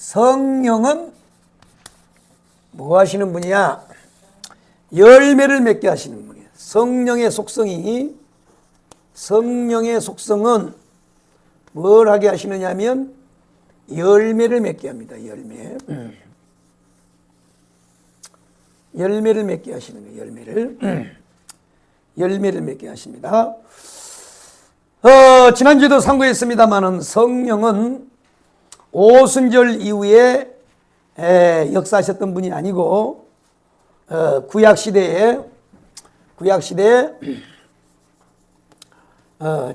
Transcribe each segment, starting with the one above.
성령은 뭐 하시는 분이야? 열매를 맺게 하시는 분이야. 성령의 속성은 뭘 하게 하시느냐 하면 열매를 맺게 합니다. 열매를 맺게 하시는 거예요. 열매를 맺게 하십니다. 지난주에도 상고했습니다마는 성령은 오순절 이후에 역사하셨던 분이 아니고 구약시대에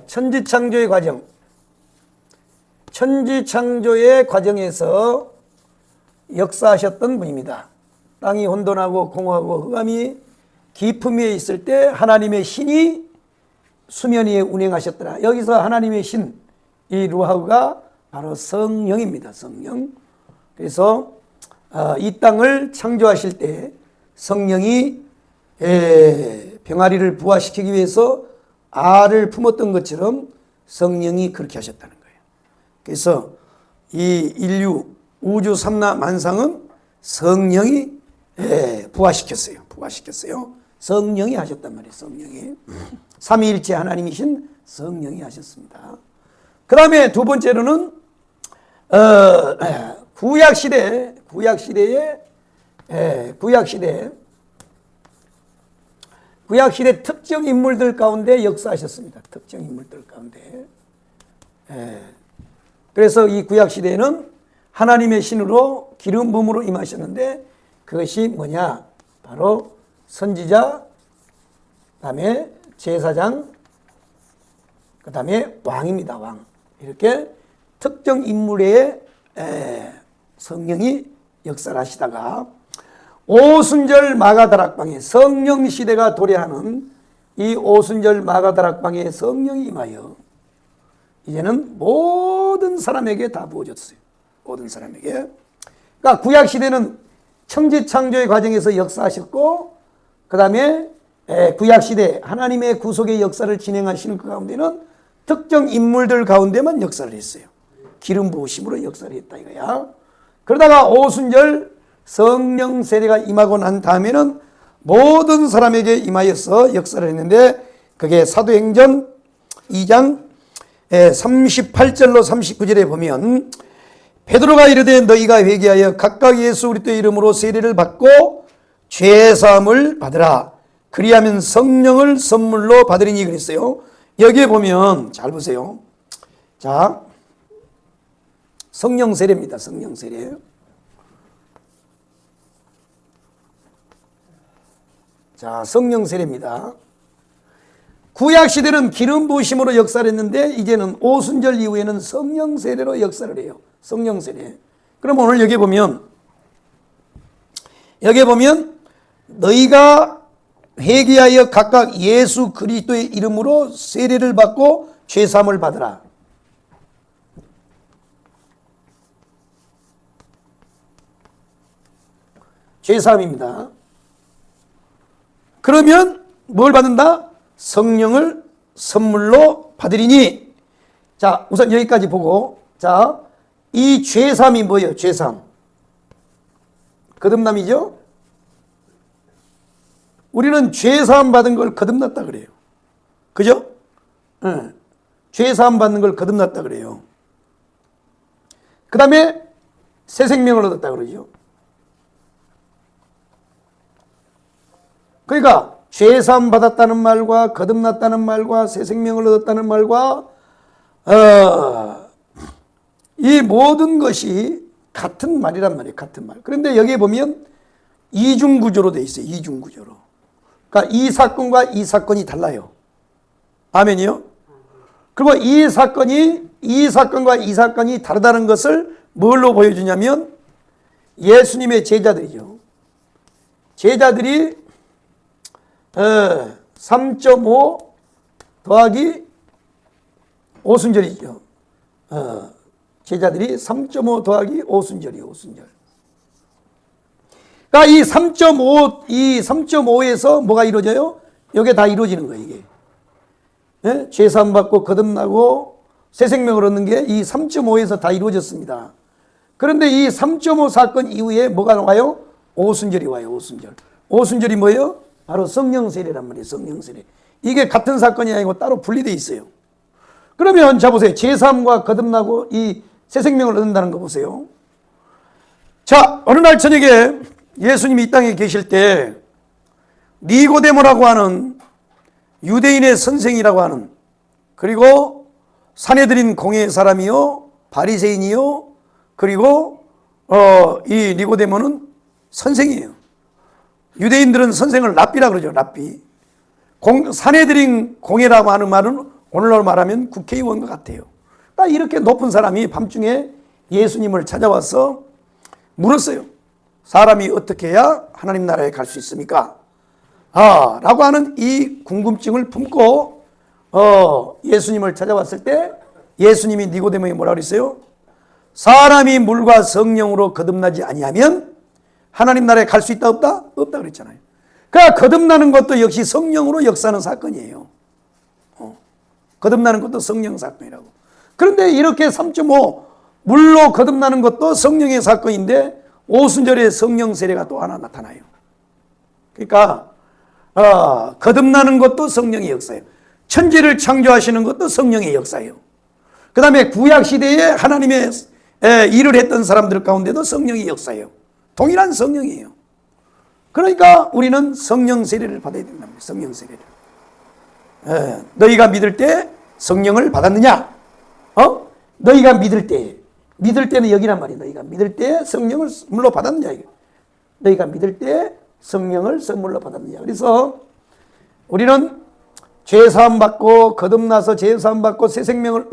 천지창조의 과정에서 역사하셨던 분입니다. 땅이 혼돈하고 공허하고 흑암이 깊음 위에 있을 때 하나님의 신이 수면 위에 운행하셨더라. 여기서 하나님의 신, 이 루하우가 바로 성령입니다. 성령. 그래서 이 땅을 창조하실 때 성령이 병아리를 부화시키기 위해서 알을 품었던 것처럼 성령이 그렇게 하셨다는 거예요. 그래서 이 인류 우주 삼라 만상은 성령이 부화시켰어요. 성령이 하셨단 말이에요. 성령이. 삼위일체 하나님이신 성령이 하셨습니다. 그 다음에 두 번째로는 구약시대에 특정 인물들 가운데 역사하셨습니다. 특정 인물들 가운데. 그래서 이 구약시대에는 하나님의 신으로 기름 부음으로 임하셨는데 그것이 뭐냐? 바로 선지자, 그 다음에 제사장, 그 다음에 왕입니다. 왕. 이렇게 특정 인물의 성령이 역사를 하시다가 오순절 마가다락방에 성령시대가 도래하는 이 오순절 마가다락방에 성령이 임하여 이제는 모든 사람에게 다 부어졌어요. 모든 사람에게. 그러니까 구약시대는 천지창조의 과정에서 역사하셨고 그 다음에 구약시대 하나님의 구속의 역사를 진행하시는 그 가운데는 특정 인물들 가운데만 역사를 했어요. 기름 부으심으로 역사를 했다 이거야. 그러다가 오순절 성령 세례가 임하고 난 다음에는 모든 사람에게 임하여서 역사를 했는데 그게 사도행전 2장 38절로 39절에 보면 베드로가 이르되 너희가 회개하여 각각 예수 그리스도의 이름으로 세례를 받고 죄사함을 받으라. 그리하면 성령을 선물로 받으리니 그랬어요. 여기에 보면 잘 보세요. 자, 성령 세례입니다. 성령 세례. 자, 성령 세례입니다. 구약 시대는 기름 부으심으로 역사를 했는데 이제는 오순절 이후에는 성령 세례로 역사를 해요. 성령 세례. 그럼 오늘 여기 보면 너희가 회개하여 각각 예수 그리스도의 이름으로 세례를 받고 죄사함을 받으라. 죄사함입니다. 그러면 뭘 받는다? 성령을 선물로 받으리니. 자, 우선 여기까지 보고, 자, 이 죄사함이 뭐예요? 죄사함. 거듭남이죠? 우리는 죄사함 받은 걸 거듭났다 그래요. 그죠? 네. 죄사함 받는 걸 거듭났다 그래요. 그 다음에 새 생명을 얻었다 그러죠. 그러니까 죄사함 받았다는 말과 거듭났다는 말과 새 생명을 얻었다는 말과 이 모든 것이 같은 말이란 말이에요. 같은 말. 그런데 여기에 보면 이중구조로 되어 있어요. 이중구조로. 그러니까 이 사건과 이 사건이 달라요. 아멘이요? 그리고 이 사건과 이 사건이 다르다는 것을 뭘로 보여주냐면 예수님의 제자들이죠. 제자들이 3.5 더하기 오순절이죠. 제자들이 3.5 더하기 오순절이에요. 오순절. 그러니까 이 3.5에서 뭐가 이루어져요? 이게 다 이루어지는 거예요. 이게. 네? 죄사함 받고 거듭나고 새 생명을 얻는 게 이 3.5에서 다 이루어졌습니다. 그런데 이 3.5 사건 이후에 뭐가 와요? 오순절이 와요. 오순절. 오순절이 뭐예요? 바로 성령 세례란 말이에요. 성령 세례. 이게 같은 사건이 아니고 따로 분리되어 있어요. 그러면 자 보세요. 제3과 거듭나고 이 새 생명을 얻는다는 거 보세요. 자, 어느 날 저녁에 예수님이 이 땅에 계실 때 니고데모라고 하는 유대인의 선생이라고 하는, 그리고 산헤드린 공회의 사람이요, 바리새인이요, 그리고 이 니고데모는 선생이에요. 유대인들은 선생을 랍비라 그러죠. 랍비. 산헤드린 공회라고 하는 말은 오늘날로 말하면 국회의원과 같아요. 이렇게 높은 사람이 밤중에 예수님을 찾아와서 물었어요. 사람이 어떻게 해야 하나님 나라에 갈 수 있습니까? 라고 하는 이 궁금증을 품고 예수님을 찾아왔을 때 예수님이 니고데모에게 뭐라고 그랬어요? 사람이 물과 성령으로 거듭나지 아니하면 하나님 나라에 갈 수 있다 없다? 없다 그랬잖아요. 그러니까 거듭나는 것도 역시 성령으로 역사하는 사건이에요. 거듭나는 것도 성령 사건이라고. 그런데 이렇게 3.5 물로 거듭나는 것도 성령의 사건인데 오순절에 성령 세례가 또 하나 나타나요. 그러니까 거듭나는 것도 성령의 역사예요. 천지를 창조하시는 것도 성령의 역사예요. 그 다음에 구약시대에 하나님의 일을 했던 사람들 가운데도 성령의 역사예요. 동일한 성령이에요. 그러니까 우리는 성령 세례를 받아야 된답니다. 성령 세례를. 너희가 믿을 때 성령을 받았느냐? 너희가 믿을 때는 여기란 말이야. 너희가 믿을 때 성령을 선물로 받았느냐? 너희가 믿을 때 성령을 선물로 받았느냐? 그래서 우리는 죄사함 받고 거듭나서 죄사함 받고 새 생명을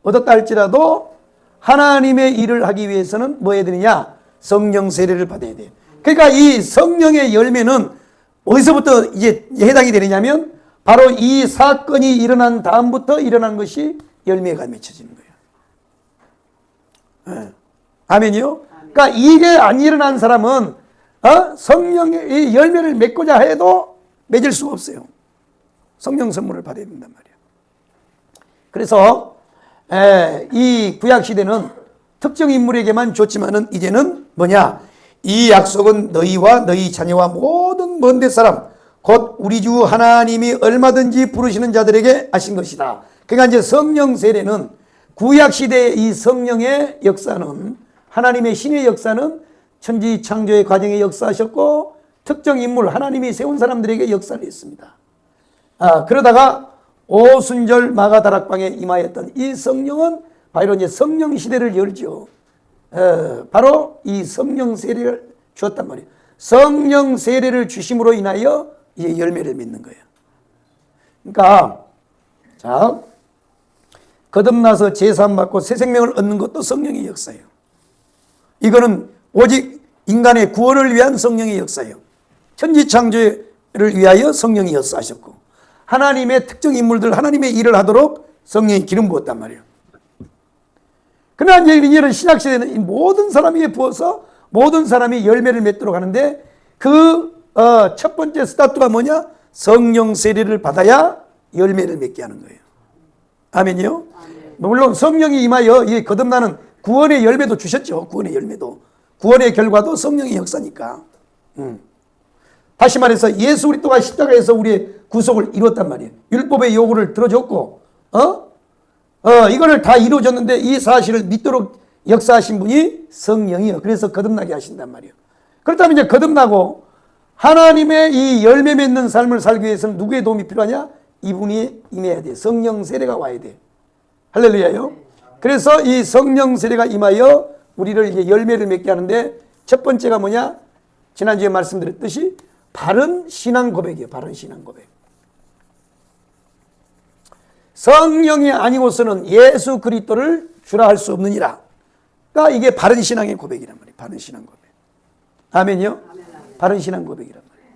얻었다 할지라도 하나님의 일을 하기 위해서는 뭐 해야 되느냐? 성령 세례를 받아야 돼요. 그러니까 이 성령의 열매는 어디서부터 이제 해당이 되느냐면 바로 이 사건이 일어난 다음부터 일어난 것이 열매가 맺혀지는 거예요. 아멘이요? 그러니까 이게 안 일어난 사람은 성령의 열매를 맺고자 해도 맺을 수가 없어요. 성령 선물을 받아야 된단 말이에요. 그래서 이 구약시대는 특정 인물에게만 줬지만은 이제는 뭐냐? 이 약속은 너희와 너희 자녀와 모든 먼 데 사람 곧 우리 주 하나님이 얼마든지 부르시는 자들에게 하신 것이다. 그러니까 이제 성령 세례는 구약시대의 이 성령의 역사는 하나님의 신의 역사는 천지 창조의 과정에 역사하셨고 특정 인물 하나님이 세운 사람들에게 역사를 했습니다. 그러다가 오순절 마가다락방에 임하였던 이 성령은 바로 이제 성령 시대를 열죠. 바로 이 성령 세례를 주었단 말이에요. 성령 세례를 주심으로 인하여 이제 열매를 맺는 거예요. 그러니까 자, 거듭나서 제사함 받고 새 생명을 얻는 것도 성령의 역사예요. 이거는 오직 인간의 구원을 위한 성령의 역사예요. 천지 창조를 위하여 성령이 역사하셨고 하나님의 특정 인물들 하나님의 일을 하도록 성령이 기름 부었단 말이에요. 그러나 이제는 신약시대는 이 모든 사람 위에 부어서 모든 사람이 열매를 맺도록 하는데 그 첫 번째 스타트가 뭐냐? 성령 세례를 받아야 열매를 맺게 하는 거예요. 아멘이요? 아멘. 물론 성령이 임하여 이 거듭나는 구원의 열매도 주셨죠. 구원의 열매도. 구원의 결과도 성령의 역사니까. 다시 말해서 예수 그리스도가 십자가에서 우리의 구속을 이루었단 말이에요. 율법의 요구를 들어줬고 이거를 다 이루어졌는데 이 사실을 믿도록 역사하신 분이 성령이요. 그래서 거듭나게 하신단 말이에요. 그렇다면 이제 거듭나고 하나님의 이 열매 맺는 삶을 살기 위해서는 누구의 도움이 필요하냐? 이분이 임해야 돼. 성령 세례가 와야 돼. 할렐루야요. 그래서 이 성령 세례가 임하여 우리를 이제 열매를 맺게 하는데 첫 번째가 뭐냐? 지난주에 말씀드렸듯이 바른 신앙 고백이에요. 바른 신앙 고백. 성령이 아니고서는 예수 그리스도를 주라 할 수 없느니라. 그러니까 이게 바른 신앙의 고백이란 말이에요. 바른 신앙 고백. 아멘이요? 아멘. 바른 신앙 고백이란 말이에요.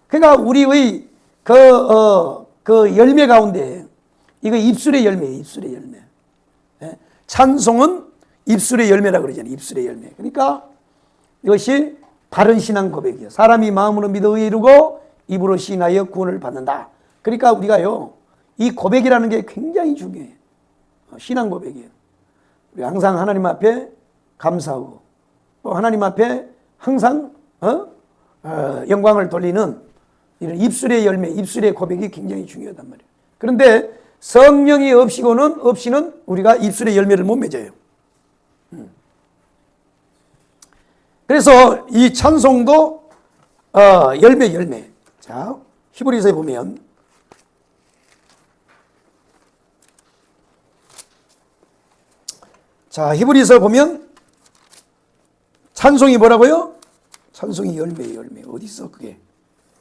그러니까 우리의 그 열매 가운데 이거 입술의 열매예요. 입술의 열매. 찬송은 입술의 열매라고 그러잖아요. 입술의 열매. 그러니까 이것이 바른 신앙 고백이에요. 사람이 마음으로 믿어 이루고 입으로 시인하여 구원을 받는다. 그러니까 우리가요. 이 고백이라는 게 굉장히 중요해요. 신앙 고백이에요. 우리 항상 하나님 앞에 감사하고 또 하나님 앞에 항상 영광을 돌리는 이런 입술의 열매, 입술의 고백이 굉장히 중요하단 말이에요. 그런데 성령이 없이는 우리가 입술의 열매를 못 맺어요. 그래서 이 찬송도 열매. 자, 히브리서에 보면 히브리서 보면 찬송이 뭐라고요? 찬송이 열매. 어디 있어 그게?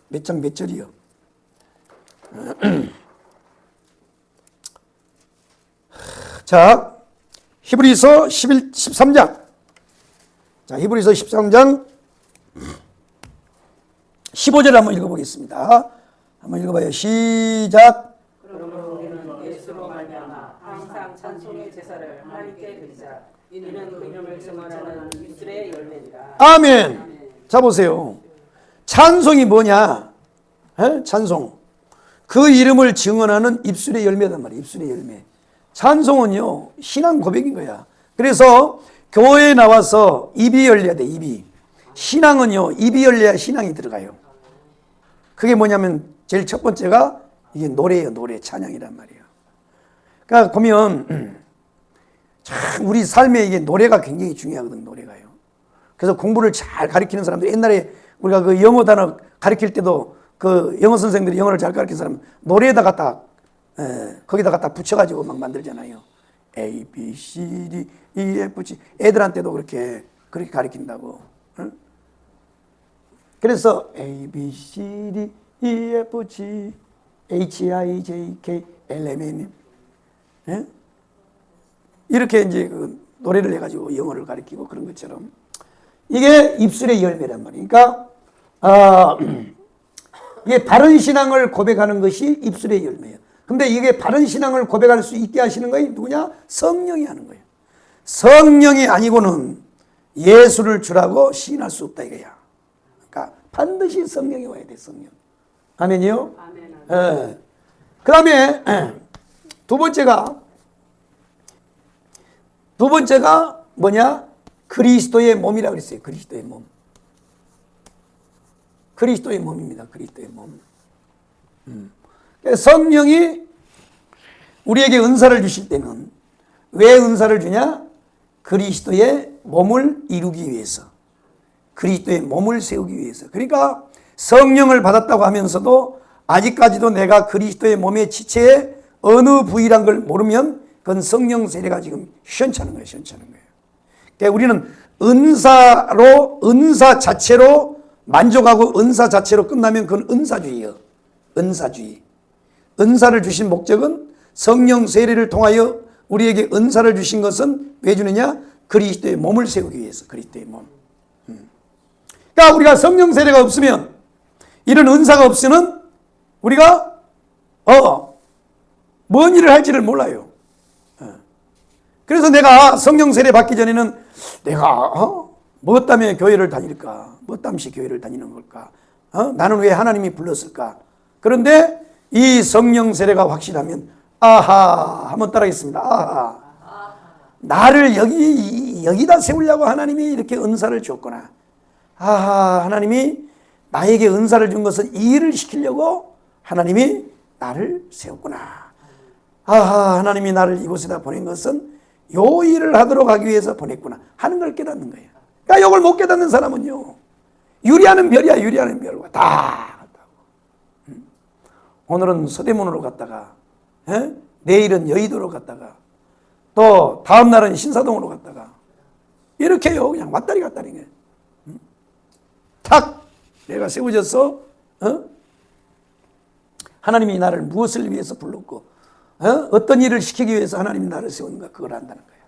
몇 장 몇 절이요? 자, 히브리서 13장. 자, 히브리서 13장 15절 한번 읽어보겠습니다. 한번 읽어봐요. 시작. 그러므로 우리는 예수로 말미암아 항상 찬송의 제사를 하나님께 드리자. 이는 그 이름을 증언하는 입술의 열매니라. 아멘. 자, 보세요. 찬송이 뭐냐? 찬송. 그 이름을 증언하는 입술의 열매단 말이에요. 입술의 열매. 찬송은요, 신앙 고백인 거야. 그래서 교회에 나와서 입이 열려야 돼, 입이. 신앙은요, 입이 열려야 신앙이 들어가요. 그게 뭐냐면, 제일 첫 번째가 이게 노래예요, 노래, 찬양이란 말이에요. 그러니까 보면, 참, 우리 삶에 이게 노래가 굉장히 중요하거든, 노래가요. 그래서 공부를 잘 가르치는 사람들, 옛날에 우리가 그 영어 단어 가르칠 때도 그 영어 선생들이 영어를 잘 가르치는 사람 노래에다 갖다 거기다 갖다 붙여가지고 막 만들잖아요. A, B, C, D, E, F, G. 애들한테도 그렇게 가르친다고. 그래서 A, B, C, D, E, F, G, H, I, J, K, L, M, N. 이렇게 이제 그 노래를 해가지고 영어를 가르치고 그런 것처럼 이게 입술의 열매란 말이에요. 그러니까 이게 바른 신앙을 고백하는 것이 입술의 열매예요. 근데 이게 바른 신앙을 고백할 수 있게 하시는 것이 누구냐? 성령이 하는 거예요. 성령이 아니고는 예수를 주라고 시인할 수 없다 이거야. 그러니까 반드시 성령이 와야 돼, 성령. 아멘이요? 아멘. 그 다음에 두 번째가 뭐냐? 그리스도의 몸이라고 그랬어요. 그리스도의 몸. 그리스도의 몸입니다. 그리스도의 몸. 성령이 우리에게 은사를 주실 때는 왜 은사를 주냐? 그리스도의 몸을 이루기 위해서. 그리스도의 몸을 세우기 위해서. 그러니까 성령을 받았다고 하면서도 아직까지도 내가 그리스도의 몸의 지체의 어느 부위란 걸 모르면 그건 성령 세례가 지금 시원찮은 거예요. 시원찮은 거예요. 그러니까 우리는 은사 자체로 만족하고 은사 자체로 끝나면 그건 은사주의예요. 은사주의. 은사를 주신 목적은 성령 세례를 통하여 우리에게 은사를 주신 것은 왜 주느냐? 그리스도의 몸을 세우기 위해서. 그리스도의 몸. 그러니까 우리가 성령 세례가 없으면, 이런 은사가 없으면 우리가 뭔 일을 할지를 몰라요. 그래서 내가 성령 세례 받기 전에는 내가 뭐 때문에 교회를 다닐까? 뭐 때문에 교회를 다니는 걸까? 나는 왜 하나님이 불렀을까? 그런데 이 성령 세례가 확실하면 아하 한번 따라하겠습니다. 아하. 나를 여기다 세우려고 하나님이 이렇게 은사를 줬구나. 아하, 하나님이 나에게 은사를 준 것은 이 일을 시키려고 하나님이 나를 세웠구나. 아하, 하나님이 나를 이곳에다 보낸 것은 요 일을 하도록 하기 위해서 보냈구나 하는 걸 깨닫는 거예요. 그러니까 이걸 못 깨닫는 사람은요, 유리하는 별이야. 유리하는 별과 다 오늘은 서대문으로 갔다가 내일은 여의도로 갔다가 또 다음 날은 신사동으로 갔다가 이렇게요. 그냥 왔다리 갔다리 거예요. 탁 내가 세워져서 하나님이 나를 무엇을 위해서 불렀고 어떤 일을 시키기 위해서 하나님이 나를 세우는가 그걸 안다는 거예요.